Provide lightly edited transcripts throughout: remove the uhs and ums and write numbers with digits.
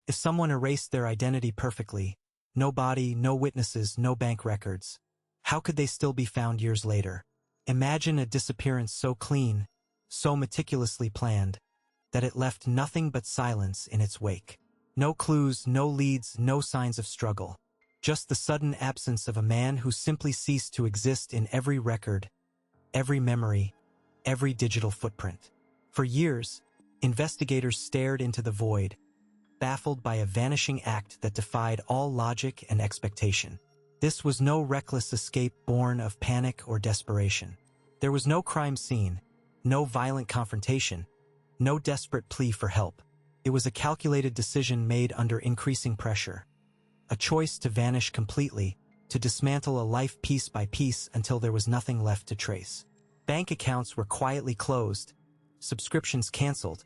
If someone erased their identity perfectly, no body, no witnesses, no bank records, how could they still be found years later? Imagine a disappearance so clean, so meticulously planned, that it left nothing but silence in its wake. No clues, no leads, no signs of struggle. Just the sudden absence of a man who simply ceased to exist in every record, every memory, every digital footprint. For years, investigators stared into the void, baffled by a vanishing act that defied all logic and expectation. This was no reckless escape born of panic or desperation. There was no crime scene, no violent confrontation, no desperate plea for help. It was a calculated decision made under increasing pressure. A choice to vanish completely, to dismantle a life piece by piece until there was nothing left to trace. Bank accounts were quietly closed, subscriptions canceled,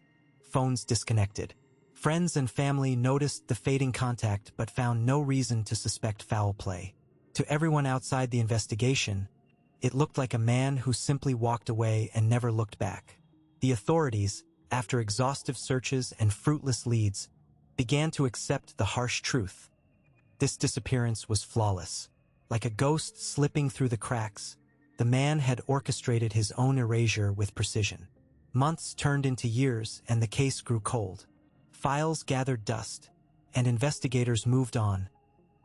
phones disconnected. Friends and family noticed the fading contact but found no reason to suspect foul play. To everyone outside the investigation, it looked like a man who simply walked away and never looked back. The authorities, after exhaustive searches and fruitless leads, began to accept the harsh truth. This disappearance was flawless. Like a ghost slipping through the cracks, the man had orchestrated his own erasure with precision. Months turned into years and the case grew cold. Files gathered dust, and investigators moved on,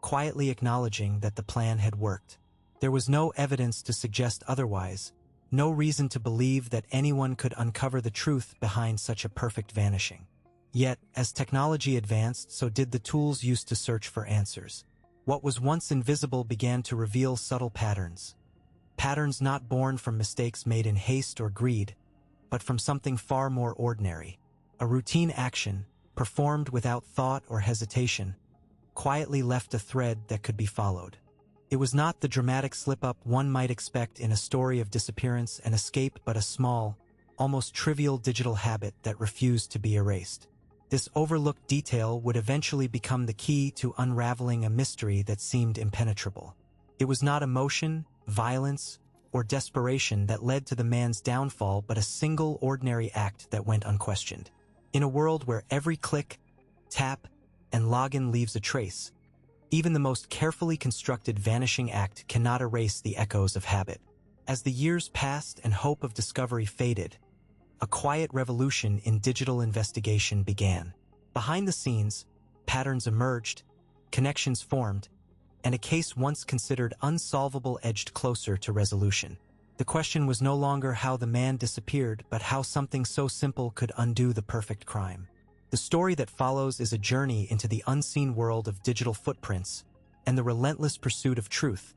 quietly acknowledging that the plan had worked. There was no evidence to suggest otherwise, no reason to believe that anyone could uncover the truth behind such a perfect vanishing. Yet, as technology advanced, so did the tools used to search for answers. What was once invisible began to reveal subtle patterns. Patterns not born from mistakes made in haste or greed, but from something far more ordinary. A routine action, performed without thought or hesitation, quietly left a thread that could be followed. It was not the dramatic slip-up one might expect in a story of disappearance and escape, but a small, almost trivial digital habit that refused to be erased. This overlooked detail would eventually become the key to unraveling a mystery that seemed impenetrable. It was not emotion, violence, or desperation that led to the man's downfall, but a single ordinary act that went unquestioned. In a world where every click, tap, and login leaves a trace, even the most carefully constructed vanishing act cannot erase the echoes of habit. As the years passed and hope of discovery faded, a quiet revolution in digital investigation began. Behind the scenes, patterns emerged, connections formed, and a case once considered unsolvable edged closer to resolution. The question was no longer how the man disappeared, but how something so simple could undo the perfect crime. The story that follows is a journey into the unseen world of digital footprints and the relentless pursuit of truth,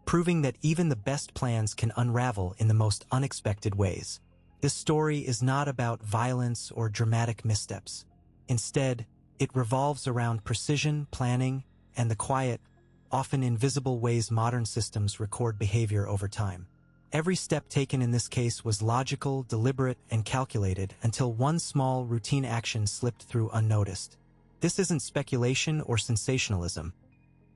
proving that even the best plans can unravel in the most unexpected ways. This story is not about violence or dramatic missteps. Instead, it revolves around precision, planning, and the quiet, often invisible ways modern systems record behavior over time. Every step taken in this case was logical, deliberate, and calculated until one small, routine action slipped through unnoticed. This isn't speculation or sensationalism.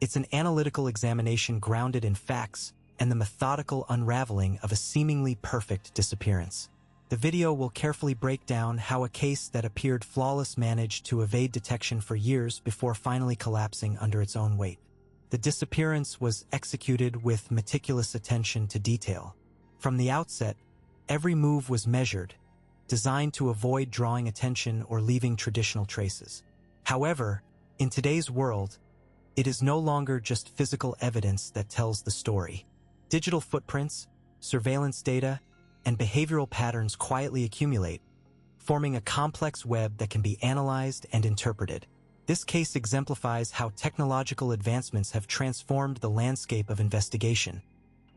It's an analytical examination grounded in facts and the methodical unraveling of a seemingly perfect disappearance. The video will carefully break down how a case that appeared flawless managed to evade detection for years before finally collapsing under its own weight. The disappearance was executed with meticulous attention to detail. From the outset, every move was measured, designed to avoid drawing attention or leaving traditional traces. However, in today's world, it is no longer just physical evidence that tells the story. Digital footprints, surveillance data, and behavioral patterns quietly accumulate, forming a complex web that can be analyzed and interpreted. This case exemplifies how technological advancements have transformed the landscape of investigation,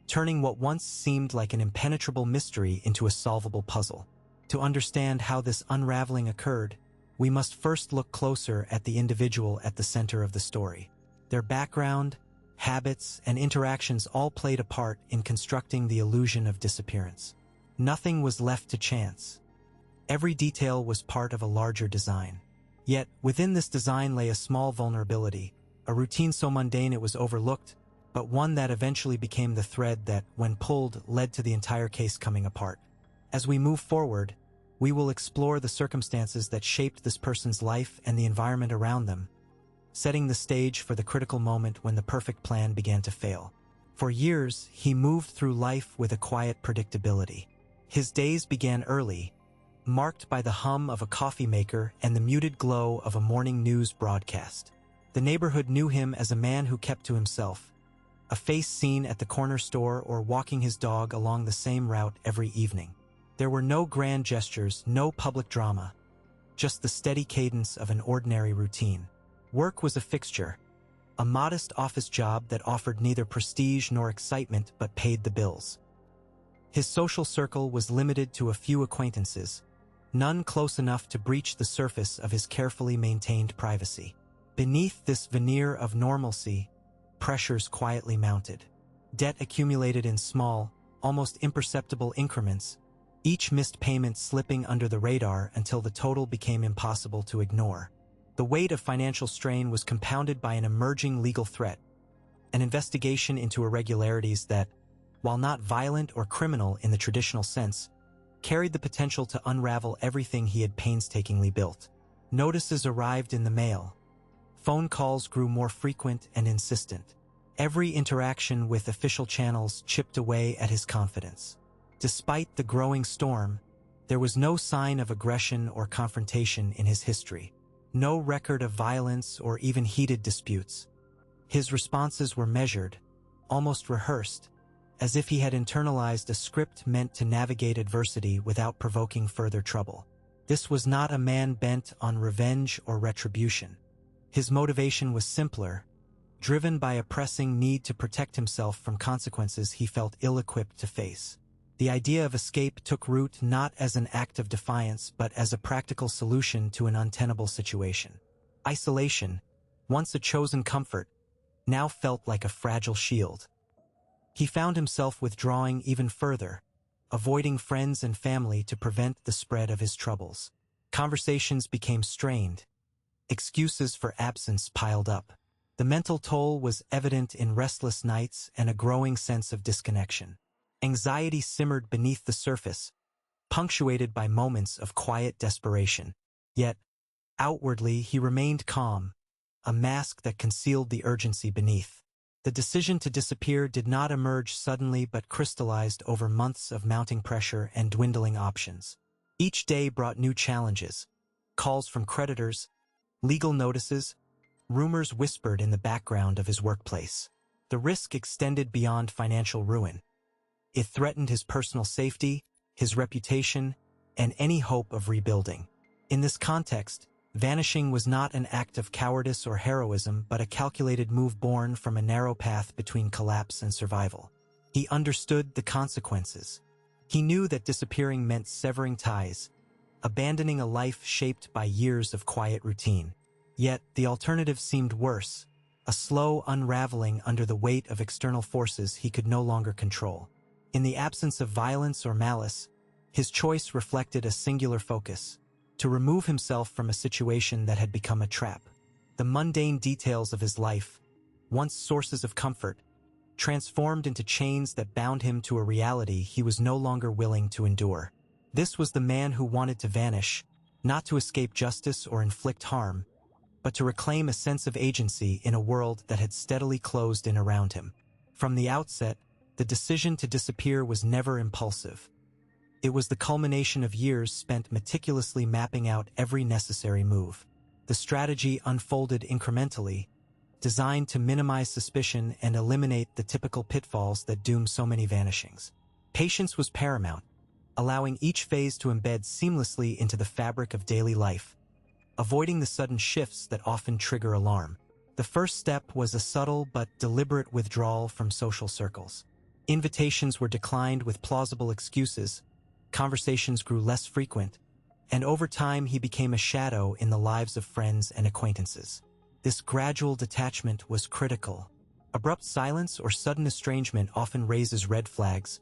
turning what once seemed like an impenetrable mystery into a solvable puzzle. To understand how this unraveling occurred, we must first look closer at the individual at the center of the story. Their background, habits, and interactions all played a part in constructing the illusion of disappearance. Nothing was left to chance. Every detail was part of a larger design. Yet, within this design lay a small vulnerability, a routine so mundane it was overlooked, but one that eventually became the thread that, when pulled, led to the entire case coming apart. As we move forward, we will explore the circumstances that shaped this person's life and the environment around them, setting the stage for the critical moment when the perfect plan began to fail. For years, he moved through life with a quiet predictability. His days began early, marked by the hum of a coffee maker and the muted glow of a morning news broadcast. The neighborhood knew him as a man who kept to himself, a face seen at the corner store or walking his dog along the same route every evening. There were no grand gestures, no public drama, just the steady cadence of an ordinary routine. Work was a fixture, a modest office job that offered neither prestige nor excitement but paid the bills. His social circle was limited to a few acquaintances, none close enough to breach the surface of his carefully maintained privacy. Beneath this veneer of normalcy, pressures quietly mounted. Debt accumulated in small, almost imperceptible increments, each missed payment slipping under the radar until the total became impossible to ignore. The weight of financial strain was compounded by an emerging legal threat, an investigation into irregularities that, while not violent or criminal in the traditional sense, carried the potential to unravel everything he had painstakingly built. Notices arrived in the mail. Phone calls grew more frequent and insistent. Every interaction with official channels chipped away at his confidence. Despite the growing storm, there was no sign of aggression or confrontation in his history. No record of violence or even heated disputes. His responses were measured, almost rehearsed, as if he had internalized a script meant to navigate adversity without provoking further trouble. This was not a man bent on revenge or retribution. His motivation was simpler, driven by a pressing need to protect himself from consequences he felt ill-equipped to face. The idea of escape took root not as an act of defiance but as a practical solution to an untenable situation. Isolation, once a chosen comfort, now felt like a fragile shield. He found himself withdrawing even further, avoiding friends and family to prevent the spread of his troubles. Conversations became strained. Excuses for absence piled up. The mental toll was evident in restless nights and a growing sense of disconnection. Anxiety simmered beneath the surface, punctuated by moments of quiet desperation. Yet, outwardly, he remained calm, a mask that concealed the urgency beneath. The decision to disappear did not emerge suddenly but crystallized over months of mounting pressure and dwindling options. Each day brought new challenges: calls from creditors, legal notices, rumors whispered in the background of his workplace. The risk extended beyond financial ruin. It threatened his personal safety, his reputation, and any hope of rebuilding. In this context, vanishing was not an act of cowardice or heroism but a calculated move born from a narrow path between collapse and survival. He understood the consequences. He knew that disappearing meant severing ties, abandoning a life shaped by years of quiet routine. Yet, the alternative seemed worse, a slow unraveling under the weight of external forces he could no longer control. In the absence of violence or malice, his choice reflected a singular focus: to remove himself from a situation that had become a trap. The mundane details of his life, once sources of comfort, transformed into chains that bound him to a reality he was no longer willing to endure. This was the man who wanted to vanish, not to escape justice or inflict harm, but to reclaim a sense of agency in a world that had steadily closed in around him. From the outset, the decision to disappear was never impulsive. It was the culmination of years spent meticulously mapping out every necessary move. The strategy unfolded incrementally, designed to minimize suspicion and eliminate the typical pitfalls that doom so many vanishings. Patience was paramount, allowing each phase to embed seamlessly into the fabric of daily life, avoiding the sudden shifts that often trigger alarm. The first step was a subtle but deliberate withdrawal from social circles. Invitations were declined with plausible excuses, conversations grew less frequent, and over time he became a shadow in the lives of friends and acquaintances. This gradual detachment was critical. Abrupt silence or sudden estrangement often raises red flags,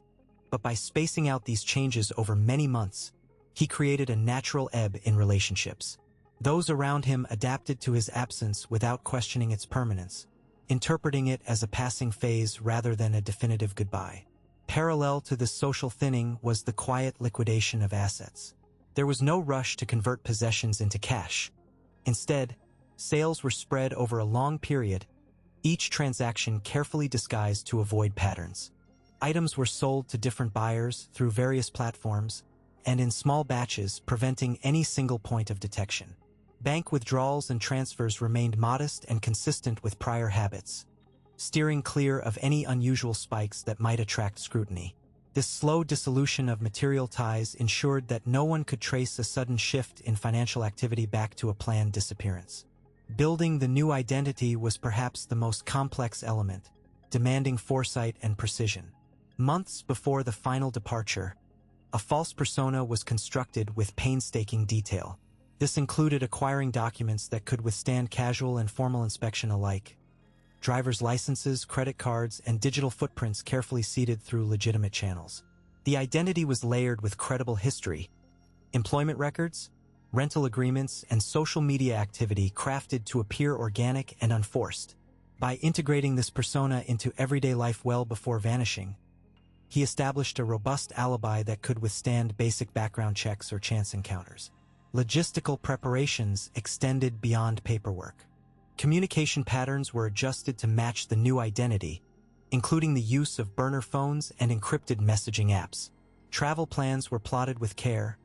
but by spacing out these changes over many months, he created a natural ebb in relationships. Those around him adapted to his absence without questioning its permanence, interpreting it as a passing phase rather than a definitive goodbye. Parallel to this social thinning was the quiet liquidation of assets. There was no rush to convert possessions into cash. Instead, sales were spread over a long period, each transaction carefully disguised to avoid patterns. Items were sold to different buyers through various platforms and in small batches, preventing any single point of detection. Bank withdrawals and transfers remained modest and consistent with prior habits, steering clear of any unusual spikes that might attract scrutiny. This slow dissolution of material ties ensured that no one could trace a sudden shift in financial activity back to a planned disappearance. Building the new identity was perhaps the most complex element, demanding foresight and precision. Months before the final departure, a false persona was constructed with painstaking detail. This included acquiring documents that could withstand casual and formal inspection alike. Driver's licenses, credit cards, and digital footprints carefully seeded through legitimate channels. The identity was layered with credible history, employment records, rental agreements, and social media activity crafted to appear organic and unforced. By integrating this persona into everyday life well before vanishing, he established a robust alibi that could withstand basic background checks or chance encounters. Logistical preparations extended beyond paperwork. Communication patterns were adjusted to match the new identity, including the use of burner phones and encrypted messaging apps. Travel plans were plotted with care,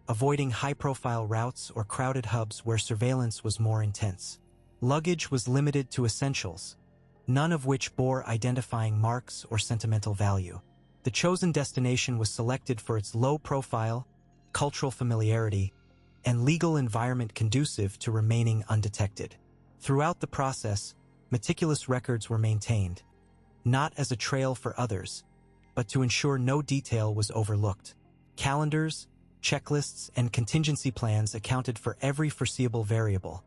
avoiding high-profile routes or crowded hubs where surveillance was more intense. Luggage was limited to essentials, none of which bore identifying marks or sentimental value. The chosen destination was selected for its low profile, cultural familiarity, and legal environment conducive to remaining undetected. Throughout the process, meticulous records were maintained, not as a trail for others, but to ensure no detail was overlooked. Calendars, checklists, and contingency plans accounted for every foreseeable variable,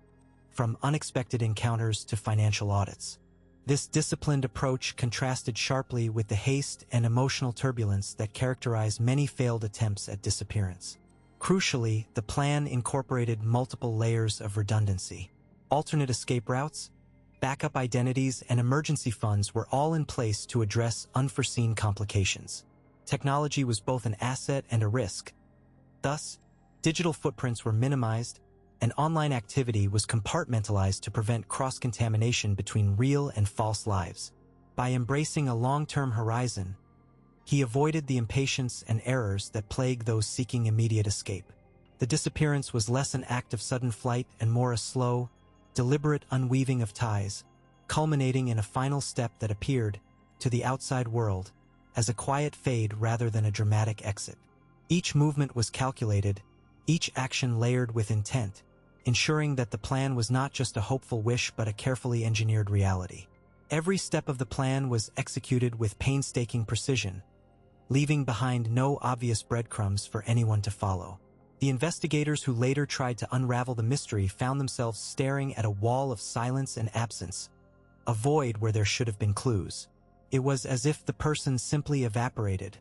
from unexpected encounters to financial audits. This disciplined approach contrasted sharply with the haste and emotional turbulence that characterized many failed attempts at disappearance. Crucially, the plan incorporated multiple layers of redundancy. Alternate escape routes, backup identities, and emergency funds were all in place to address unforeseen complications. Technology was both an asset and a risk. Thus, digital footprints were minimized, and online activity was compartmentalized to prevent cross-contamination between real and false lives. By embracing a long-term horizon, he avoided the impatience and errors that plague those seeking immediate escape. The disappearance was less an act of sudden flight and more a slow, deliberate unweaving of ties, culminating in a final step that appeared, to the outside world, as a quiet fade rather than a dramatic exit. Each movement was calculated, each action layered with intent, ensuring that the plan was not just a hopeful wish but a carefully engineered reality. Every step of the plan was executed with painstaking precision, leaving behind no obvious breadcrumbs for anyone to follow. The investigators who later tried to unravel the mystery found themselves staring at a wall of silence and absence, a void where there should have been clues. It was as if the person simply evaporated,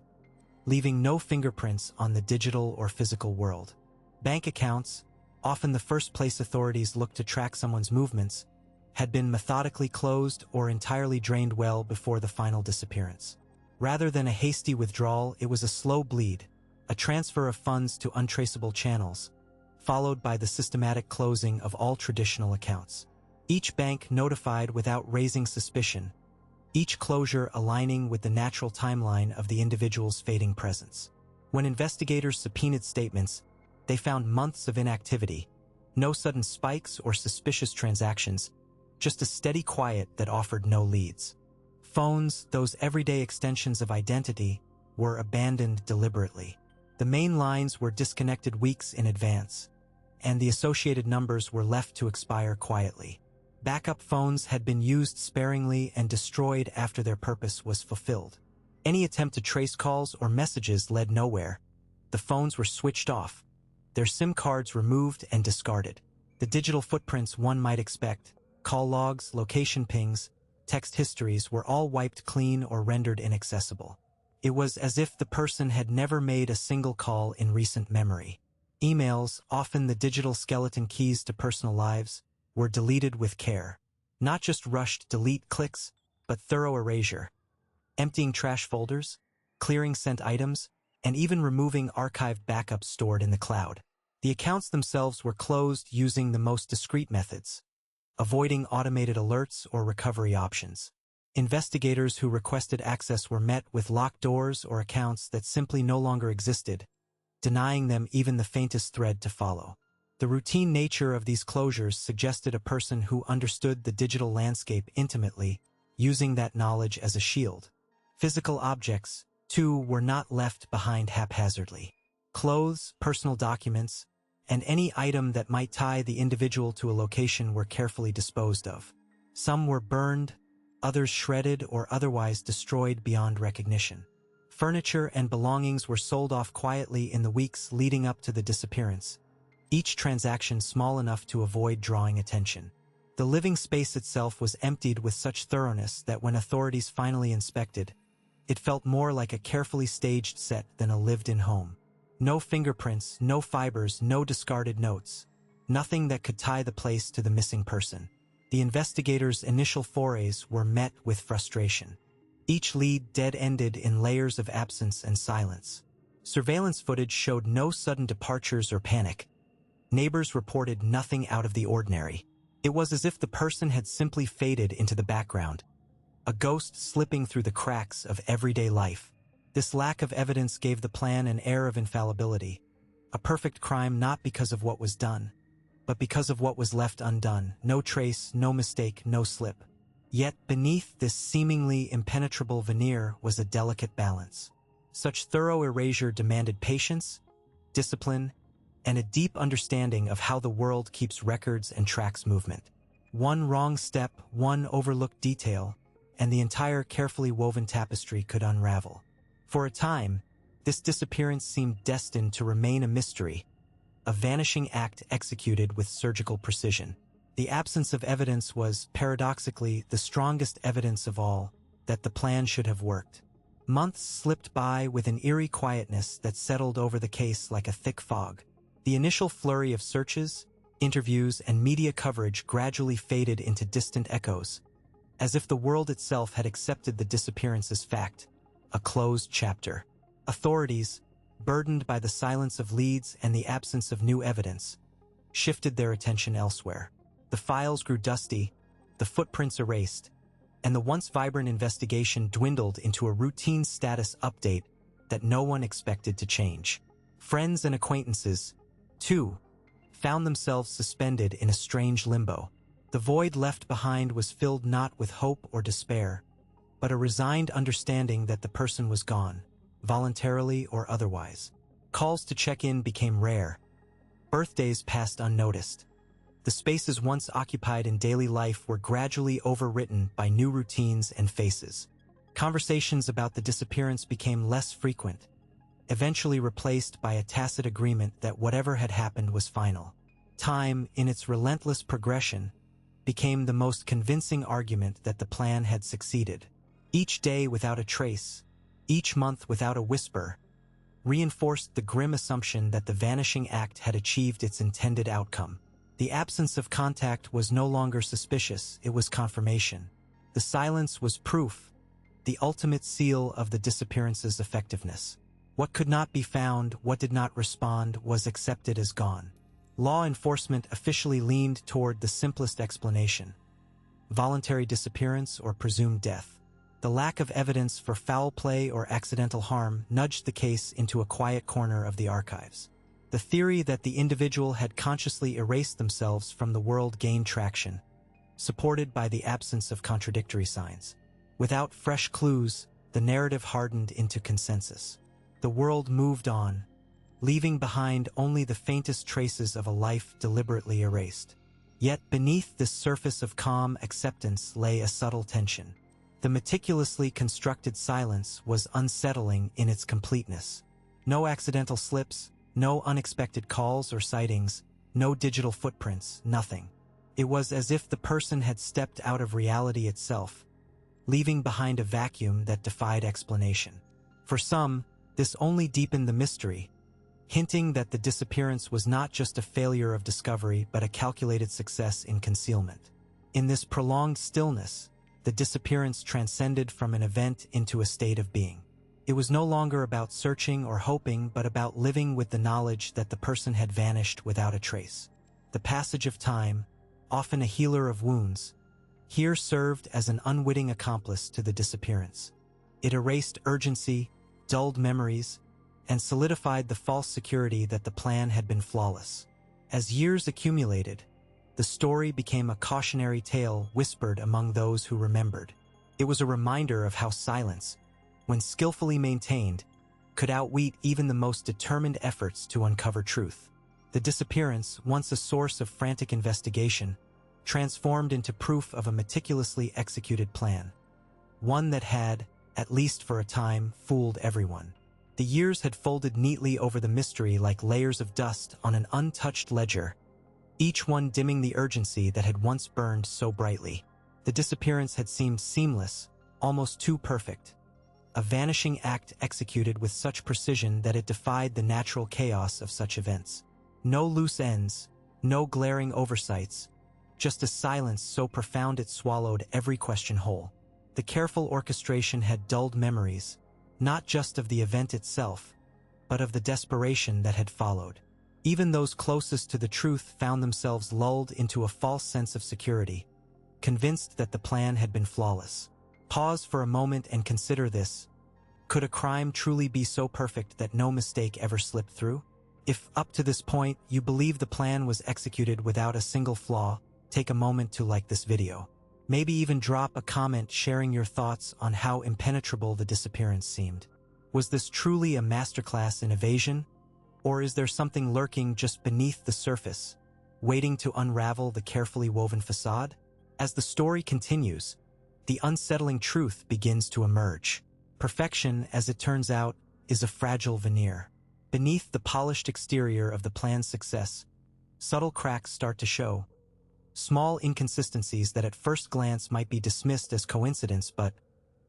leaving no fingerprints on the digital or physical world. Bank accounts, often the first place authorities looked to track someone's movements, had been methodically closed or entirely drained well before the final disappearance. Rather than a hasty withdrawal, it was a slow bleed, a transfer of funds to untraceable channels, followed by the systematic closing of all traditional accounts. Each bank notified without raising suspicion, each closure aligning with the natural timeline of the individual's fading presence. When investigators subpoenaed statements, they found months of inactivity, no sudden spikes or suspicious transactions, just a steady quiet that offered no leads. Phones, those everyday extensions of identity, were abandoned deliberately. The main lines were disconnected weeks in advance, and the associated numbers were left to expire quietly. Backup phones had been used sparingly and destroyed after their purpose was fulfilled. Any attempt to trace calls or messages led nowhere. The phones were switched off, their SIM cards removed and discarded. The digital footprints one might expect, call logs, location pings, text histories, were all wiped clean or rendered inaccessible. It was as if the person had never made a single call in recent memory. Emails, often the digital skeleton keys to personal lives, were deleted with care. Not just rushed delete clicks, but thorough erasure. Emptying trash folders, clearing sent items, and even removing archived backups stored in the cloud. The accounts themselves were closed using the most discreet methods, avoiding automated alerts or recovery options. Investigators who requested access were met with locked doors or accounts that simply no longer existed, denying them even the faintest thread to follow. The routine nature of these closures suggested a person who understood the digital landscape intimately, using that knowledge as a shield. Physical objects, too, were not left behind haphazardly. Clothes, personal documents, and any item that might tie the individual to a location were carefully disposed of. Some were burned, others shredded or otherwise destroyed beyond recognition. Furniture and belongings were sold off quietly in the weeks leading up to the disappearance, each transaction small enough to avoid drawing attention. The living space itself was emptied with such thoroughness that when authorities finally inspected, it felt more like a carefully staged set than a lived-in home. No fingerprints, no fibers, no discarded notes. Nothing that could tie the place to the missing person. The investigators' initial forays were met with frustration. Each lead dead-ended in layers of absence and silence. Surveillance footage showed no sudden departures or panic. Neighbors reported nothing out of the ordinary. It was as if the person had simply faded into the background, a ghost slipping through the cracks of everyday life. This lack of evidence gave the plan an air of infallibility, a perfect crime not because of what was done, but because of what was left undone. No trace, no mistake, no slip. Yet beneath this seemingly impenetrable veneer was a delicate balance. Such thorough erasure demanded patience, discipline, and a deep understanding of how the world keeps records and tracks movement. One wrong step, one overlooked detail, and the entire carefully woven tapestry could unravel. For a time, this disappearance seemed destined to remain a mystery, a vanishing act executed with surgical precision. The absence of evidence was, paradoxically, the strongest evidence of all that the plan should have worked. Months slipped by with an eerie quietness that settled over the case like a thick fog. The initial flurry of searches, interviews, and media coverage gradually faded into distant echoes, as if the world itself had accepted the disappearance as fact, a closed chapter. Authorities, burdened by the silence of leads and the absence of new evidence, shifted their attention elsewhere. The files grew dusty, the footprints erased, and the once vibrant investigation dwindled into a routine status update that no one expected to change. Friends and acquaintances, too, found themselves suspended in a strange limbo. The void left behind was filled not with hope or despair, but a resigned understanding that the person was gone, voluntarily or otherwise. Calls to check in became rare. Birthdays passed unnoticed. The spaces once occupied in daily life were gradually overwritten by new routines and faces. Conversations about the disappearance became less frequent, eventually replaced by a tacit agreement that whatever had happened was final. Time, in its relentless progression, became the most convincing argument that the plan had succeeded. Each day without a trace, each month without a whisper, reinforced the grim assumption that the vanishing act had achieved its intended outcome. The absence of contact was no longer suspicious, it was confirmation. The silence was proof, the ultimate seal of the disappearance's effectiveness. What could not be found, what did not respond, was accepted as gone. Law enforcement officially leaned toward the simplest explanation: voluntary disappearance or presumed death. The lack of evidence for foul play or accidental harm nudged the case into a quiet corner of the archives. The theory that the individual had consciously erased themselves from the world gained traction, supported by the absence of contradictory signs. Without fresh clues, the narrative hardened into consensus. The world moved on, leaving behind only the faintest traces of a life deliberately erased. Yet beneath this surface of calm acceptance lay a subtle tension. The meticulously constructed silence was unsettling in its completeness. No accidental slips, no unexpected calls or sightings, no digital footprints, nothing. It was as if the person had stepped out of reality itself, leaving behind a vacuum that defied explanation. For some, this only deepened the mystery, hinting that the disappearance was not just a failure of discovery but a calculated success in concealment. In this prolonged stillness, the disappearance transcended from an event into a state of being. It was no longer about searching or hoping, but about living with the knowledge that the person had vanished without a trace. The passage of time, often a healer of wounds, here served as an unwitting accomplice to the disappearance. It erased urgency, dulled memories, and solidified the false security that the plan had been flawless. As years accumulated, the story became a cautionary tale whispered among those who remembered. It was a reminder of how silence, when skillfully maintained, could outweigh even the most determined efforts to uncover truth. The disappearance, once a source of frantic investigation, transformed into proof of a meticulously executed plan. One that had, at least for a time, fooled everyone. The years had folded neatly over the mystery like layers of dust on an untouched ledger, each one dimming the urgency that had once burned so brightly. The disappearance had seemed seamless, almost too perfect. A vanishing act executed with such precision that it defied the natural chaos of such events. No loose ends, no glaring oversights, just a silence so profound it swallowed every question whole. The careful orchestration had dulled memories, not just of the event itself, but of the desperation that had followed. Even those closest to the truth found themselves lulled into a false sense of security, convinced that the plan had been flawless. Pause for a moment and consider this. Could a crime truly be so perfect that no mistake ever slipped through? If, up to this point, you believe the plan was executed without a single flaw, take a moment to like this video. Maybe even drop a comment sharing your thoughts on how impenetrable the disappearance seemed. Was this truly a masterclass in evasion? Or is there something lurking just beneath the surface, waiting to unravel the carefully woven facade? As the story continues, the unsettling truth begins to emerge. Perfection, as it turns out, is a fragile veneer. Beneath the polished exterior of the plan's success, subtle cracks start to show. Small inconsistencies that at first glance might be dismissed as coincidence, but,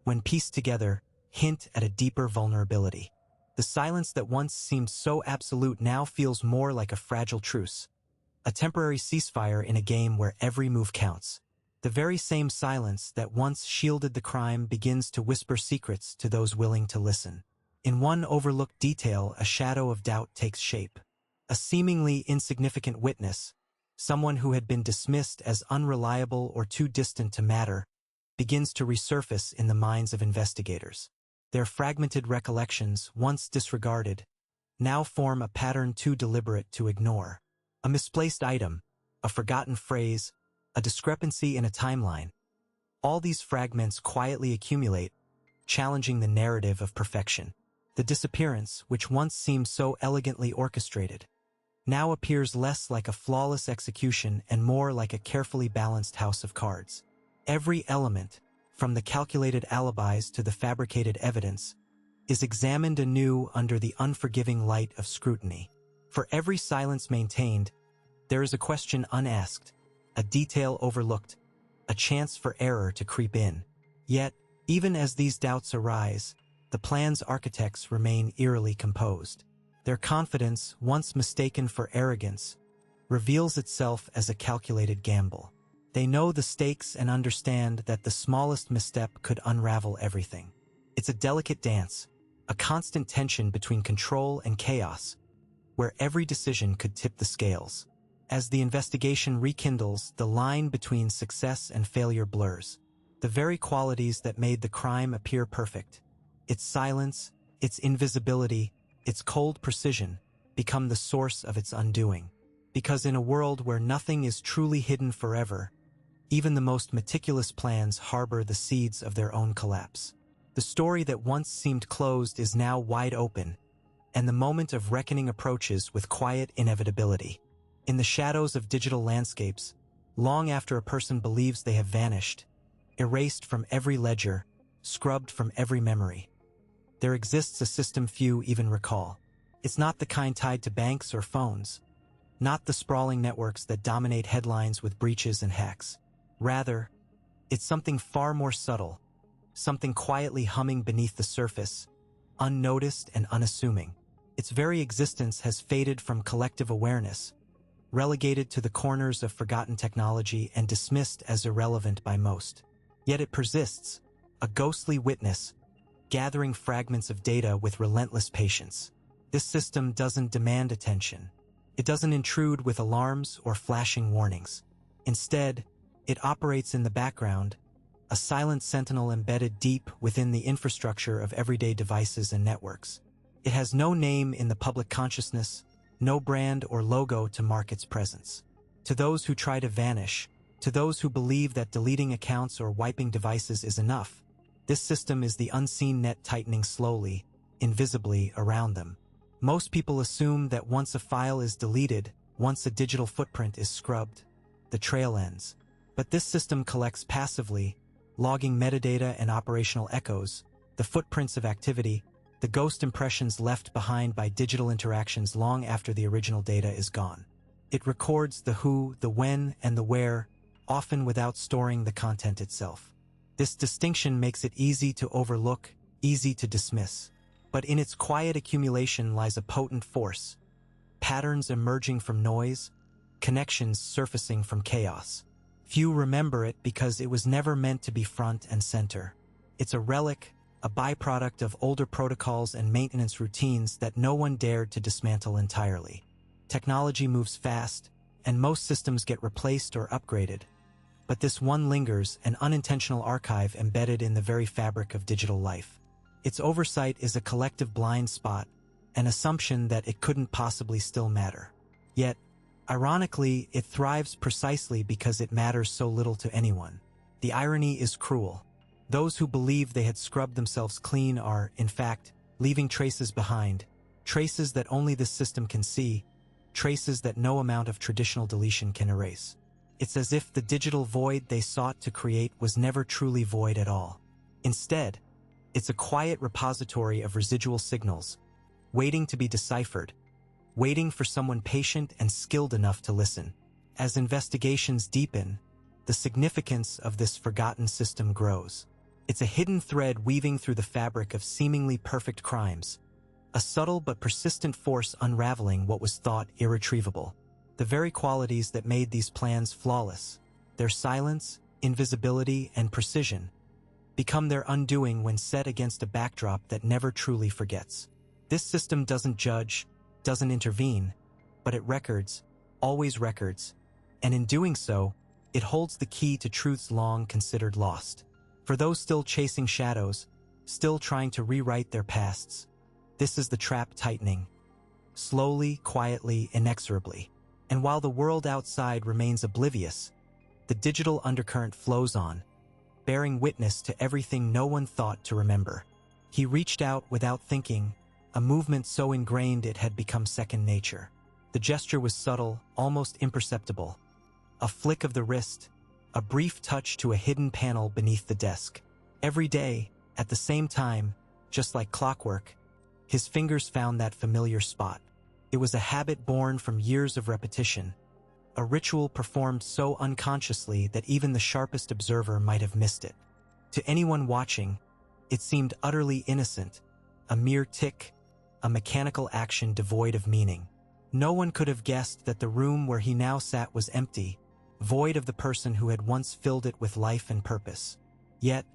when pieced together, hint at a deeper vulnerability. The silence that once seemed so absolute now feels more like a fragile truce, a temporary ceasefire in a game where every move counts. The very same silence that once shielded the crime begins to whisper secrets to those willing to listen. In one overlooked detail, a shadow of doubt takes shape. A seemingly insignificant witness, someone who had been dismissed as unreliable or too distant to matter, begins to resurface in the minds of investigators. Their fragmented recollections, once disregarded, now form a pattern too deliberate to ignore. A misplaced item, a forgotten phrase, a discrepancy in a timeline. All these fragments quietly accumulate, challenging the narrative of perfection. The disappearance, which once seemed so elegantly orchestrated, now appears less like a flawless execution and more like a carefully balanced house of cards. Every element, from the calculated alibis to the fabricated evidence, is examined anew under the unforgiving light of scrutiny. For every silence maintained, there is a question unasked, a detail overlooked, a chance for error to creep in. Yet, even as these doubts arise, the plan's architects remain eerily composed. Their confidence, once mistaken for arrogance, reveals itself as a calculated gamble. They know the stakes and understand that the smallest misstep could unravel everything. It's a delicate dance, a constant tension between control and chaos, where every decision could tip the scales. As the investigation rekindles, the line between success and failure blurs. The very qualities that made the crime appear perfect, its silence, its invisibility, its cold precision, become the source of its undoing. Because in a world where nothing is truly hidden forever, even the most meticulous plans harbor the seeds of their own collapse. The story that once seemed closed is now wide open, and the moment of reckoning approaches with quiet inevitability. In the shadows of digital landscapes, long after a person believes they have vanished, erased from every ledger, scrubbed from every memory, there exists a system few even recall. It's not the kind tied to banks or phones, not the sprawling networks that dominate headlines with breaches and hacks. Rather, it's something far more subtle, something quietly humming beneath the surface, unnoticed and unassuming. Its very existence has faded from collective awareness, relegated to the corners of forgotten technology and dismissed as irrelevant by most. Yet it persists, a ghostly witness, gathering fragments of data with relentless patience. This system doesn't demand attention. It doesn't intrude with alarms or flashing warnings. Instead, it operates in the background, a silent sentinel embedded deep within the infrastructure of everyday devices and networks. It has no name in the public consciousness, no brand or logo to mark its presence. To those who try to vanish, to those who believe that deleting accounts or wiping devices is enough, this system is the unseen net tightening slowly, invisibly around them. Most people assume that once a file is deleted, once a digital footprint is scrubbed, the trail ends. But this system collects passively, logging metadata and operational echoes, the footprints of activity, the ghost impressions left behind by digital interactions long after the original data is gone. It records the who, the when, and the where, often without storing the content itself. This distinction makes it easy to overlook, easy to dismiss. But in its quiet accumulation lies a potent force. Patterns emerging from noise, connections surfacing from chaos. Few remember it because it was never meant to be front and center. It's a relic, a byproduct of older protocols and maintenance routines that no one dared to dismantle entirely. Technology moves fast, and most systems get replaced or upgraded. But this one lingers, an unintentional archive embedded in the very fabric of digital life. Its oversight is a collective blind spot, an assumption that it couldn't possibly still matter. Yet, ironically, it thrives precisely because it matters so little to anyone. The irony is cruel. Those who believe they had scrubbed themselves clean are, in fact, leaving traces behind, traces that only this system can see, traces that no amount of traditional deletion can erase. It's as if the digital void they sought to create was never truly void at all. Instead, it's a quiet repository of residual signals, waiting to be deciphered, waiting for someone patient and skilled enough to listen. As investigations deepen, the significance of this forgotten system grows. It's a hidden thread weaving through the fabric of seemingly perfect crimes, a subtle but persistent force unraveling what was thought irretrievable. The very qualities that made these plans flawless, their silence, invisibility, and precision, become their undoing when set against a backdrop that never truly forgets. This system doesn't judge, doesn't intervene, but it records, always records, and in doing so, it holds the key to truths long considered lost. For those still chasing shadows, still trying to rewrite their pasts, this is the trap tightening, slowly, quietly, inexorably. And while the world outside remains oblivious, the digital undercurrent flows on, bearing witness to everything no one thought to remember. He reached out without thinking, a movement so ingrained it had become second nature. The gesture was subtle, almost imperceptible. A flick of the wrist, a brief touch to a hidden panel beneath the desk. Every day, at the same time, just like clockwork, his fingers found that familiar spot. It was a habit born from years of repetition, a ritual performed so unconsciously that even the sharpest observer might have missed it. To anyone watching, it seemed utterly innocent, a mere tick, a mechanical action devoid of meaning. No one could have guessed that the room where he now sat was empty, void of the person who had once filled it with life and purpose. Yet,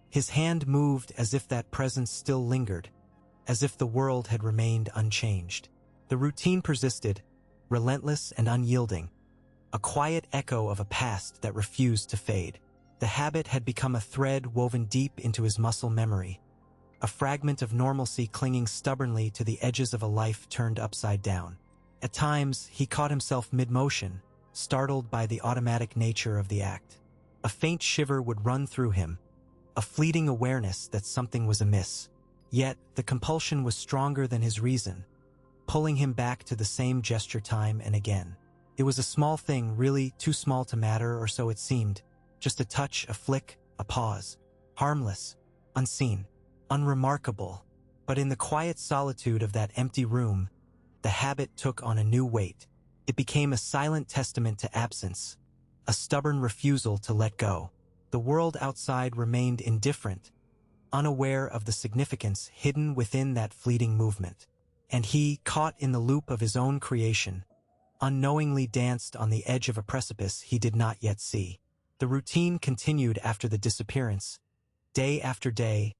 his hand moved as if that presence still lingered, as if the world had remained unchanged. The routine persisted, relentless and unyielding, a quiet echo of a past that refused to fade. The habit had become a thread woven deep into his muscle memory, a fragment of normalcy clinging stubbornly to the edges of a life turned upside down. At times, he caught himself mid-motion, startled by the automatic nature of the act. A faint shiver would run through him, a fleeting awareness that something was amiss. Yet, the compulsion was stronger than his reason, pulling him back to the same gesture time and again. It was a small thing, really too small to matter, or so it seemed. Just a touch, a flick, a pause. Harmless, unseen, unremarkable. But in the quiet solitude of that empty room, the habit took on a new weight. It became a silent testament to absence, a stubborn refusal to let go. The world outside remained indifferent, unaware of the significance hidden within that fleeting movement. And he, caught in the loop of his own creation, unknowingly danced on the edge of a precipice he did not yet see. The routine continued after the disappearance, day after day,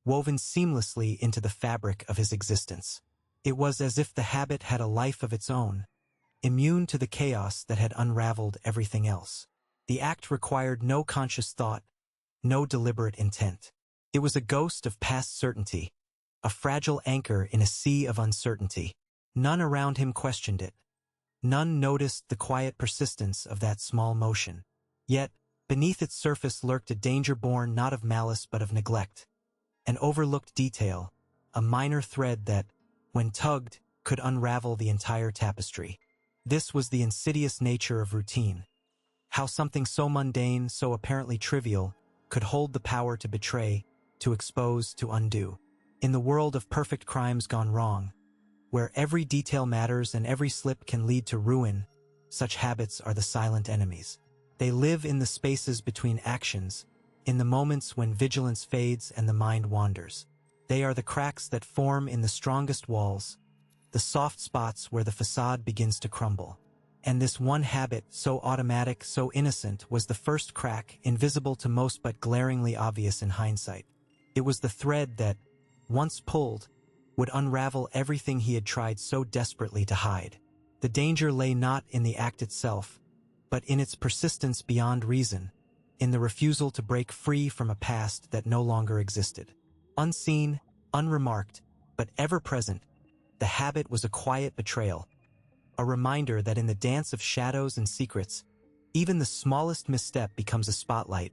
woven seamlessly into the fabric of his existence. It was as if the habit had a life of its own, immune to the chaos that had unraveled everything else. The act required no conscious thought, no deliberate intent. It was a ghost of past certainty, a fragile anchor in a sea of uncertainty. None around him questioned it. None noticed the quiet persistence of that small motion. Yet, beneath its surface lurked a danger born not of malice but of neglect. An overlooked detail, a minor thread that, when tugged, could unravel the entire tapestry. This was the insidious nature of routine. How something so mundane, so apparently trivial, could hold the power to betray, to expose, to undo. In the world of perfect crimes gone wrong, where every detail matters and every slip can lead to ruin, such habits are the silent enemies. They live in the spaces between actions, in the moments when vigilance fades and the mind wanders. They are the cracks that form in the strongest walls, the soft spots where the facade begins to crumble. And this one habit, so automatic, so innocent, was the first crack, invisible to most but glaringly obvious in hindsight. It was the thread that, once pulled, would unravel everything he had tried so desperately to hide. The danger lay not in the act itself, but in its persistence beyond reason, in the refusal to break free from a past that no longer existed. Unseen, unremarked, but ever present, the habit was a quiet betrayal, a reminder that in the dance of shadows and secrets, even the smallest misstep becomes a spotlight,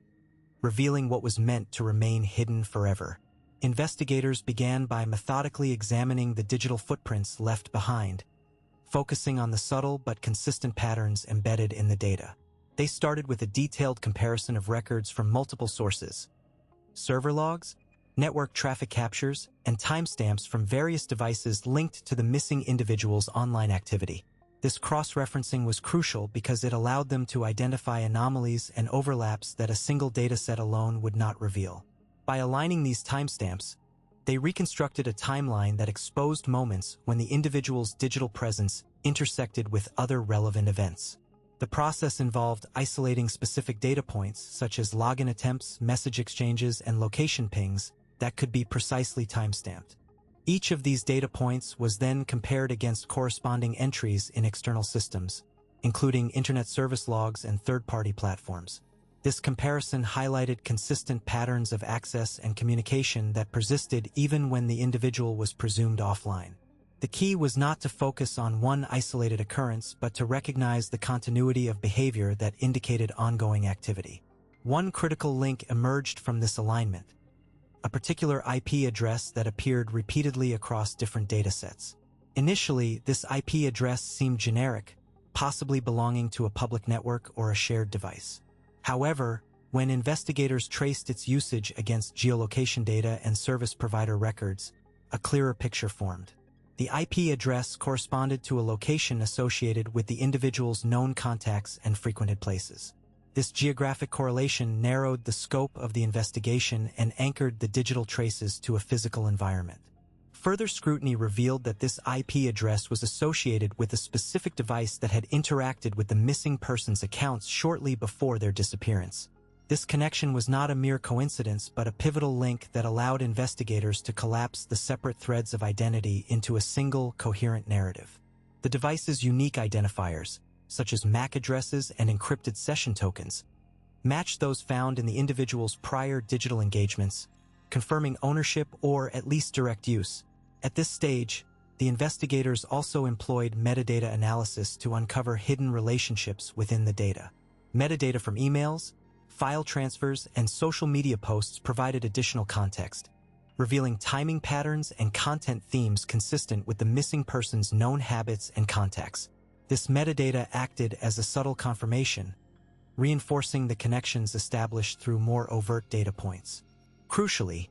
revealing what was meant to remain hidden forever. Investigators began by methodically examining the digital footprints left behind, focusing on the subtle but consistent patterns embedded in the data. They started with a detailed comparison of records from multiple sources: server logs, network traffic captures, and timestamps from various devices linked to the missing individual's online activity. This cross-referencing was crucial because it allowed them to identify anomalies and overlaps that a single dataset alone would not reveal. By aligning these timestamps, they reconstructed a timeline that exposed moments when the individual's digital presence intersected with other relevant events. The process involved isolating specific data points, such as login attempts, message exchanges, and location pings, that could be precisely timestamped. Each of these data points was then compared against corresponding entries in external systems, including internet service logs and third-party platforms. This comparison highlighted consistent patterns of access and communication that persisted even when the individual was presumed offline. The key was not to focus on one isolated occurrence, but to recognize the continuity of behavior that indicated ongoing activity. One critical link emerged from this alignment: a particular IP address that appeared repeatedly across different datasets. Initially, this IP address seemed generic, possibly belonging to a public network or a shared device. However, when investigators traced its usage against geolocation data and service provider records, a clearer picture formed. The IP address corresponded to a location associated with the individual's known contacts and frequented places. This geographic correlation narrowed the scope of the investigation and anchored the digital traces to a physical environment. Further scrutiny revealed that this IP address was associated with a specific device that had interacted with the missing person's accounts shortly before their disappearance. This connection was not a mere coincidence, but a pivotal link that allowed investigators to collapse the separate threads of identity into a single, coherent narrative. The device's unique identifiers, such as MAC addresses and encrypted session tokens, matched those found in the individual's prior digital engagements, confirming ownership or at least direct use. At this stage, the investigators also employed metadata analysis to uncover hidden relationships within the data. Metadata from emails, file transfers, and social media posts provided additional context, revealing timing patterns and content themes consistent with the missing person's known habits and contacts. This metadata acted as a subtle confirmation, reinforcing the connections established through more overt data points. Crucially,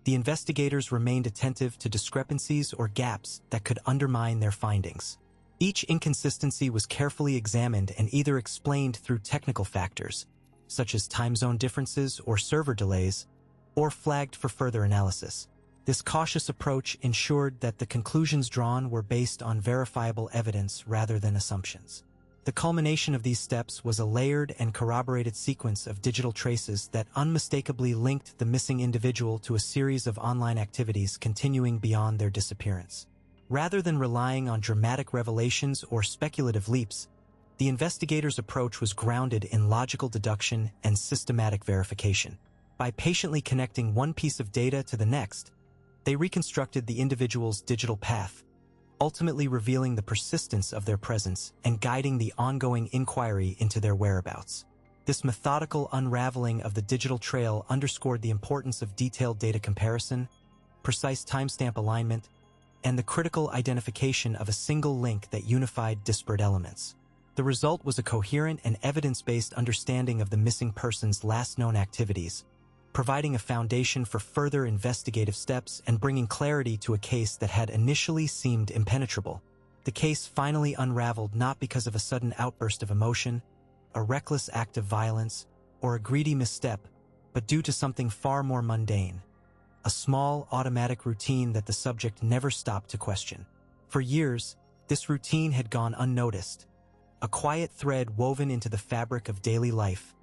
the investigators remained attentive to discrepancies or gaps that could undermine their findings. Each inconsistency was carefully examined and either explained through technical factors, such as time zone differences or server delays, or flagged for further analysis. This cautious approach ensured that the conclusions drawn were based on verifiable evidence rather than assumptions. The culmination of these steps was a layered and corroborated sequence of digital traces that unmistakably linked the missing individual to a series of online activities continuing beyond their disappearance. Rather than relying on dramatic revelations or speculative leaps, the investigators' approach was grounded in logical deduction and systematic verification. By patiently connecting one piece of data to the next, they reconstructed the individual's digital path, ultimately revealing the persistence of their presence and guiding the ongoing inquiry into their whereabouts. This methodical unraveling of the digital trail underscored the importance of detailed data comparison, precise timestamp alignment, and the critical identification of a single link that unified disparate elements. The result was a coherent and evidence-based understanding of the missing person's last known activities, providing a foundation for further investigative steps and bringing clarity to a case that had initially seemed impenetrable. The case finally unraveled not because of a sudden outburst of emotion, a reckless act of violence, or a greedy misstep, but due to something far more mundane, a small, automatic routine that the subject never stopped to question. For years, this routine had gone unnoticed, a quiet thread woven into the fabric of daily life,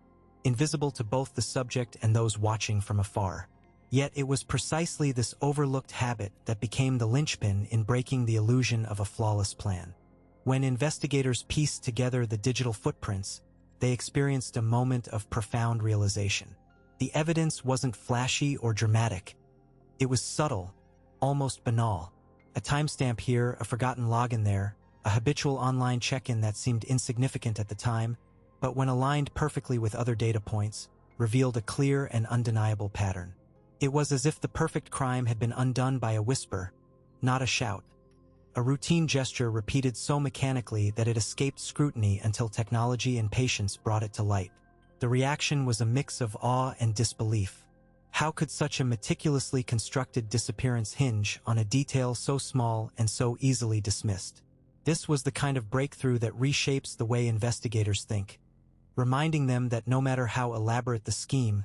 invisible to both the subject and those watching from afar. Yet it was precisely this overlooked habit that became the linchpin in breaking the illusion of a flawless plan. When investigators pieced together the digital footprints, they experienced a moment of profound realization. The evidence wasn't flashy or dramatic. It was subtle, almost banal. A timestamp here, a forgotten login there, a habitual online check-in that seemed insignificant at the time, but when aligned perfectly with other data points, revealed a clear and undeniable pattern. It was as if the perfect crime had been undone by a whisper, not a shout. A routine gesture repeated so mechanically that it escaped scrutiny until technology and patience brought it to light. The reaction was a mix of awe and disbelief. How could such a meticulously constructed disappearance hinge on a detail so small and so easily dismissed? This was the kind of breakthrough that reshapes the way investigators think, reminding them that no matter how elaborate the scheme,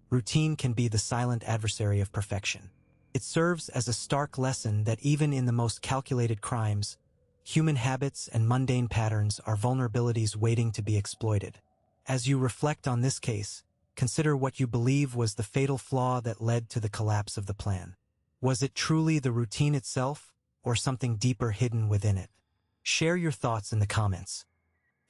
routine can be the silent adversary of perfection. It serves as a stark lesson that even in the most calculated crimes, human habits and mundane patterns are vulnerabilities waiting to be exploited. As you reflect on this case, consider what you believe was the fatal flaw that led to the collapse of the plan. Was it truly the routine itself, or something deeper hidden within it? Share your thoughts in the comments.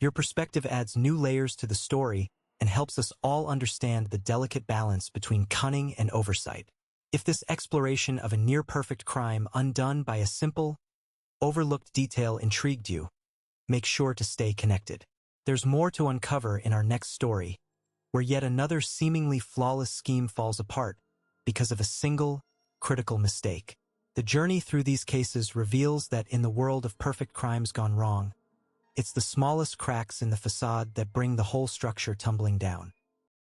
Your perspective adds new layers to the story and helps us all understand the delicate balance between cunning and oversight. If this exploration of a near-perfect crime undone by a simple, overlooked detail intrigued you, make sure to stay connected. There's more to uncover in our next story, where yet another seemingly flawless scheme falls apart because of a single, critical mistake. The journey through these cases reveals that in the world of perfect crimes gone wrong, it's the smallest cracks in the facade that bring the whole structure tumbling down.